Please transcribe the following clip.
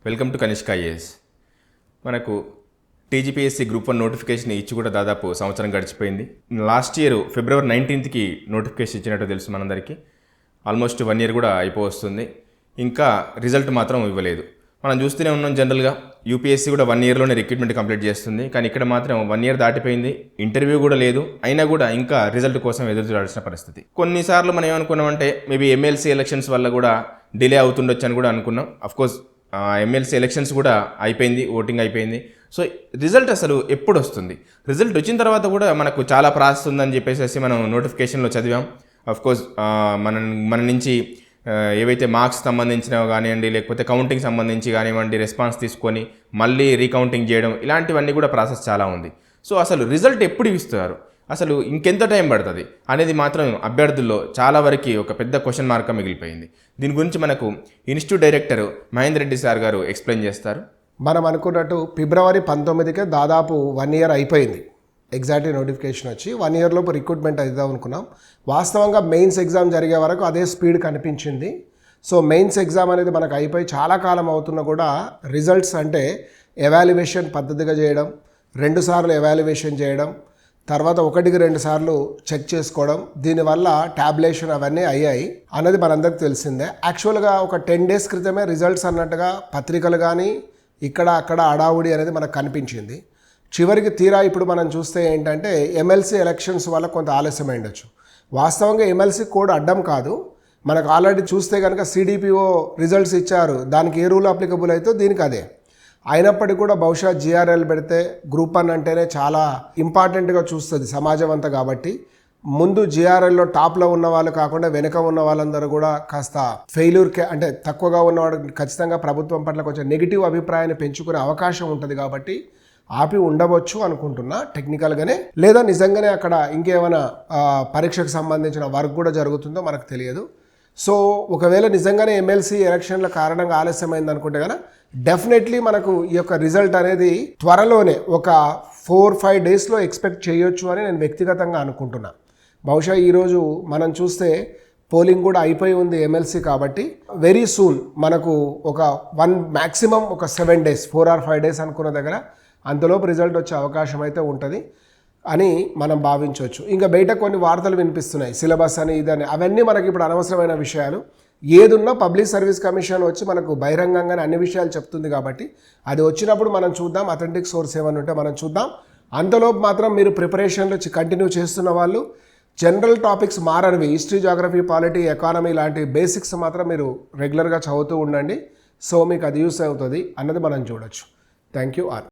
Welcome to Kanishka IAS. మనకు TGPSC group 1 notification ఇచ్చి కూడా దాదాపు సంవత్సరం గడిచిపోయింది. లాస్ట్ ఇయర్ February 19కి నోటిఫికేషన్ ఇచ్చినట్టు తెలుసు మనందరికీ. ఆల్మోస్ట్ 1 year కూడా అయిపోతుంది. ఇంకా రిజల్ట్ మాత్రం ఇవ్వలేదు. మనం చూస్తూనే ఉన్నాం, జనరల్గా యూపీఎస్సీ కూడా 1 yearలోనే రిక్రూట్మెంట్ కంప్లీట్ చేస్తుంది. కానీ ఇక్కడ మాత్రం 1 year దాటిపోయింది, ఇంటర్వ్యూ కూడా లేదు, అయినా కూడా ఇంకా రిజల్ట్ కోసం ఎదురు చూడాల్సిన పరిస్థితి. కొన్నిసార్లు మనం ఏమనుకున్నామంటే మేబీ ఎమ్మెల్సీ ఎలక్షన్స్ వల్ల కూడా డిలే అవుతుండొచ్చు అని కూడా అనుకున్నాం. అఫ్కోర్స్ ఎమ్మెల్సీ ఎలక్షన్స్ కూడా అయిపోయింది, ఓటింగ్ అయిపోయింది. సో రిజల్ట్ అసలు ఎప్పుడు వస్తుంది? రిజల్ట్ వచ్చిన తర్వాత కూడా మనకు చాలా ప్రాసెస్ ఉందని చెప్పేసి మనం నోటిఫికేషన్లో చదివాం. అఫ్కోర్స్ మన నుంచి ఏవైతే మార్క్స్ సంబంధించినవి కానివ్వండి, లేకపోతే కౌంటింగ్ సంబంధించి కానివ్వండి, రెస్పాన్స్ తీసుకొని మళ్ళీ రీకౌంటింగ్ చేయడం, ఇలాంటివన్నీ కూడా ప్రాసెస్ చాలా ఉంది. సో అసలు రిజల్ట్ ఎప్పుడు ఇస్తారు, అసలు ఇంకెంత టైం పడుతుంది అనేది మాత్రం అభ్యర్థుల్లో చాలా వరకు ఒక పెద్ద క్వశ్చన్ మార్క్గా మిగిలిపోయింది. దీని గురించి మనకు institute director Mahender Reddy sir గారు ఎక్స్ప్లెయిన్ చేస్తారు. మనం అనుకున్నట్టు February 19కే దాదాపు 1 year అయిపోయింది. ఎగ్జాక్ట్లీ నోటిఫికేషన్ వచ్చి 1 year లోపు రిక్రూట్మెంట్ అవుదాం అనుకున్నాం. వాస్తవంగా మెయిన్స్ ఎగ్జామ్ జరిగే వరకు అదే స్పీడ్ కనిపించింది. సో మెయిన్స్ ఎగ్జామ్ అనేది మనకు అయిపోయి చాలా కాలం అవుతున్నా కూడా రిజల్ట్స్ అంటే ఎవాల్యుయేషన్ పద్ధతిగా చేయడం, 2 సార్లు ఎవాల్యుయేషన్ చేయడం, తర్వాత 1-2 సార్లు చెక్ చేసుకోవడం, దీనివల్ల ట్యాబ్లేషన్ అవన్నీ అయ్యాయి అన్నది మనందరికీ తెలిసిందే. యాక్చువల్గా ఒక 10 days క్రితమే రిజల్ట్స్ అన్నట్టుగా పత్రికలు కానీ ఇక్కడ అక్కడ అడావుడి అనేది మనకు కనిపించింది. చివరికి తీరా ఇప్పుడు మనం చూస్తే ఏంటంటే ఎమ్మెల్సీ ఎలక్షన్స్ వల్ల కొంత ఆలస్యం అయ్యొచ్చు. వాస్తవంగా ఎమ్మెల్సీ కోడ్ అడ్డం కాదు, మనకు ఆల్రెడీ చూస్తే కనుక సిడిపిఓ రిజల్ట్స్ ఇచ్చారు, దానికి ఏ రూల్ అప్లికబుల్ అయితే దీనికి అదే. అయినప్పటికీ కూడా బహుశా జిఆర్ఎల్ పెడితే గ్రూప్ 1 అంటేనే చాలా ఇంపార్టెంట్గా చూస్తుంది సమాజం అంతా. కాబట్టి ముందు జిఆర్ఎల్లో టాప్లో ఉన్న వాళ్ళు కాకుండా వెనుక ఉన్న వాళ్ళందరూ కూడా కాస్త ఫెయిల్యూర్కే అంటే తక్కువగా ఉన్నవాడు ఖచ్చితంగా ప్రభుత్వం పట్ల కొంచెం నెగిటివ్ అభిప్రాయాన్ని పెంచుకునే అవకాశం ఉంటుంది. కాబట్టి ఆపి ఉండవచ్చు అనుకుంటున్నా టెక్నికల్గానే, లేదా నిజంగానే అక్కడ ఇంకేమైనా పరీక్షకు సంబంధించిన వర్క్ కూడా జరుగుతుందో మనకు తెలియదు. సో ఒకవేళ నిజంగానే ఎమ్మెల్సీ ఎలక్షన్ల కారణంగా ఆలస్యమైంది అనుకుంటే కనుక డెఫినెట్లీ మనకు ఈ యొక్క రిజల్ట్ అనేది త్వరలోనే ఒక 4-5 daysలో ఎక్స్పెక్ట్ చేయొచ్చు అని నేను వ్యక్తిగతంగా అనుకుంటున్నా. బహుశా ఈరోజు మనం చూస్తే పోలింగ్ కూడా అయిపోయి ఉంది ఎమ్మెల్సీ, కాబట్టి వెరీ సూన్ మనకు ఒక మ్యాక్సిమం ఒక 7 days 4 or 5 days అనుకున్న దగ్గర అంతలోపు రిజల్ట్ వచ్చే అవకాశం అయితే ఉంటుంది అని మనం భావించవచ్చు. ఇంకా బయట కొన్ని వార్తలు వినిపిస్తున్నాయి, సిలబస్ అని ఇదని, అవన్నీ మనకి ఇప్పుడు అనవసరమైన విషయాలు. ఏదున్నా పబ్లిక్ సర్వీస్ కమిషన్ వచ్చి మనకు బహిరంగంగానే అన్ని విషయాలు చెప్తుంది. కాబట్టి అది వచ్చినప్పుడు మనం చూద్దాం, అథెంటిక్ సోర్స్ ఏమైనా ఉంటే మనం చూద్దాం. అంతలోపు మాత్రం మీరు ప్రిపరేషన్లు కంటిన్యూ చేస్తున్న వాళ్ళు జనరల్ టాపిక్స్ మారనివి, హిస్టరీ, జాగ్రఫీ, పాలిటీ, ఎకానమీ లాంటి బేసిక్స్ మాత్రం మీరు రెగ్యులర్గా చదువుతూ ఉండండి. సో మీకు అది యూస్ అవుతుంది అన్నది మనం చూడొచ్చు. Thank you are.